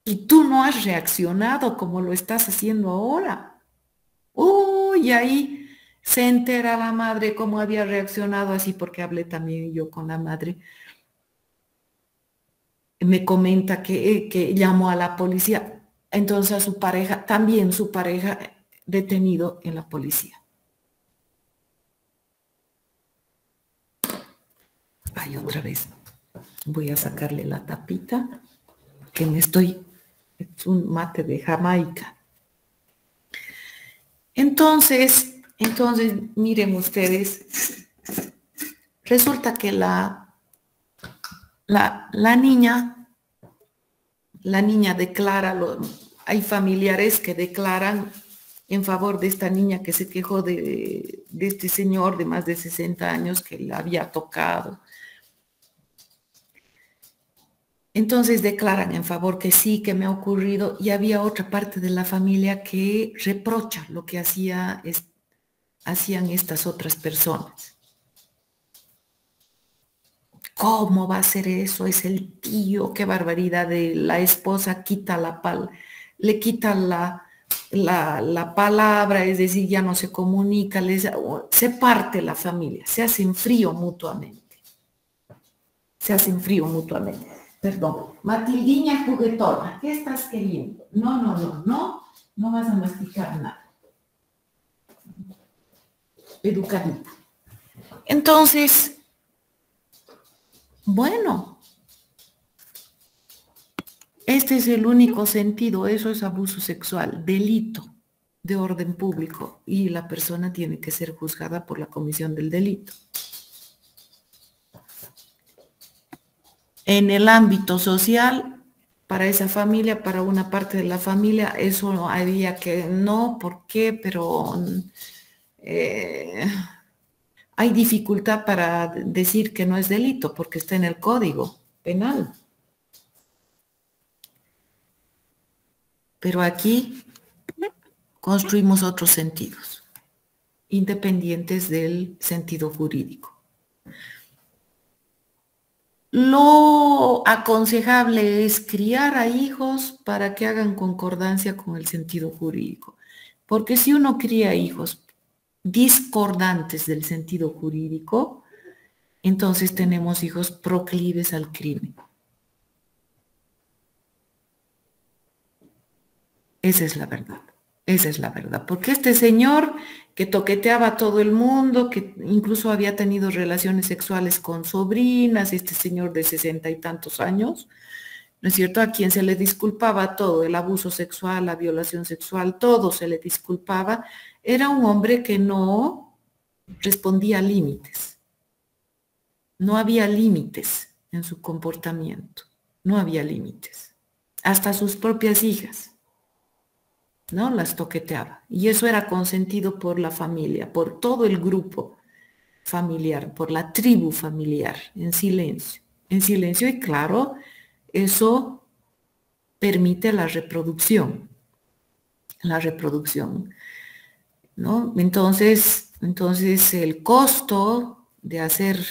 Y tú no has reaccionado como lo estás haciendo ahora. Uy, ahí se entera la madre cómo había reaccionado así, porque hablé también yo con la madre. Me comenta que llamó a la policía. Entonces a su pareja, también su pareja detenido en la policía. Ay, otra vez. Voy a sacarle la tapita, que es un mate de Jamaica. Entonces, miren ustedes, resulta que la niña declara, hay familiares que declaran en favor de esta niña que se quejó de este señor de más de 60 años que la había tocado. Entonces declaran en favor que sí, que me ha ocurrido, y había otra parte de la familia que reprocha lo que hacían estas otras personas. ¿Cómo va a ser eso? Es el tío, qué barbaridad. De la esposa quita le quita la palabra, es decir, ya no se comunica, se parte la familia, se hacen frío mutuamente. Perdón, Matildiña juguetona, ¿qué estás queriendo? No vas a masticar nada. Educadita. Entonces, bueno, este es el único sentido, eso es abuso sexual, delito de orden público, y la persona tiene que ser juzgada por la comisión del delito. En el ámbito social, para esa familia, para una parte de la familia, eso no había que, no, ¿por qué? Pero hay dificultad para decir que no es delito, porque está en el Código Penal. Pero aquí construimos otros sentidos, independientes del sentido jurídico. Lo aconsejable es criar a hijos para que hagan concordancia con el sentido jurídico. Porque si uno cría hijos discordantes del sentido jurídico, entonces tenemos hijos proclives al crimen. Esa es la verdad. Porque este señor que toqueteaba a todo el mundo, que incluso había tenido relaciones sexuales con sobrinas, este señor de 60 y tantos años, ¿no es cierto? A quien se le disculpaba todo, el abuso sexual, la violación sexual, todo se le disculpaba, era un hombre que no respondía a límites. No había límites en su comportamiento, no había límites. Hasta sus propias hijas, ¿no? Las toqueteaba. Y eso era consentido por la familia, por todo el grupo familiar, por la tribu familiar, en silencio. Y claro, eso permite la reproducción, ¿no? Entonces el costo de hacer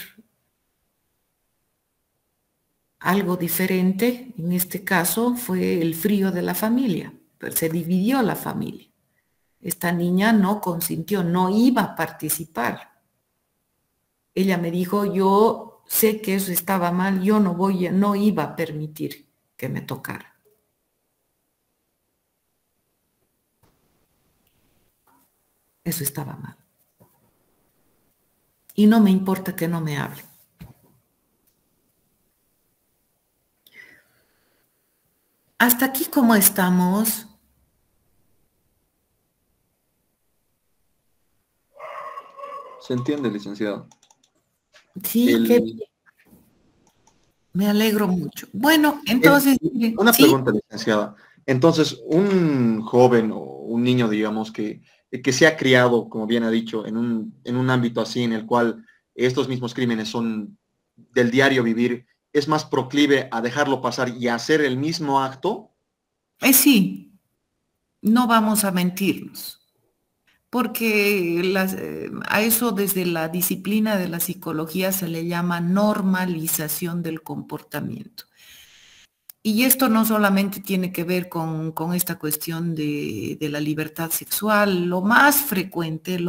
algo diferente, en este caso, fue el frío de la familia. Pero se dividió la familia. Esta niña no consintió, no iba a participar. Ella me dijo, yo sé que eso estaba mal, yo no iba a permitir que me tocara. Eso estaba mal. Y no me importa que no me hable. Hasta aquí, ¿cómo estamos? Se entiende, licenciado. Sí, qué bien. Me alegro mucho. Bueno, entonces... Una ¿sí? pregunta, licenciada. Entonces, un joven o un niño, digamos, que se ha criado, como bien ha dicho, en un ámbito así en el cual estos mismos crímenes son del diario vivir, ¿es más proclive a dejarlo pasar y a hacer el mismo acto? Sí, no vamos a mentirnos. Porque a eso desde la disciplina de la psicología se le llama normalización del comportamiento. Y esto no solamente tiene que ver con esta cuestión de la libertad sexual, lo más frecuente,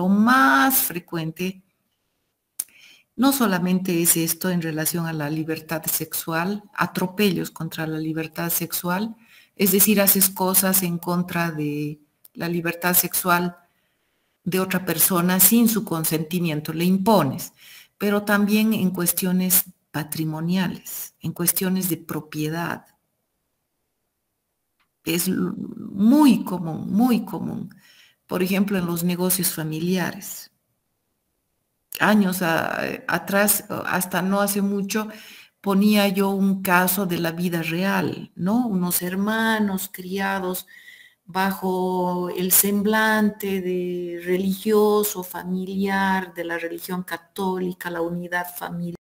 no solamente es esto en relación a la libertad sexual, atropellos contra la libertad sexual, es decir, haces cosas en contra de la libertad sexual de otra persona sin su consentimiento, le impones, pero también en cuestiones patrimoniales, en cuestiones de propiedad. Es muy común, muy común. Por ejemplo, en los negocios familiares. Años atrás, hasta no hace mucho, ponía yo un caso de la vida real, ¿no? Unos hermanos criados bajo el semblante de religioso, familiar, de la religión católica, la unidad familiar.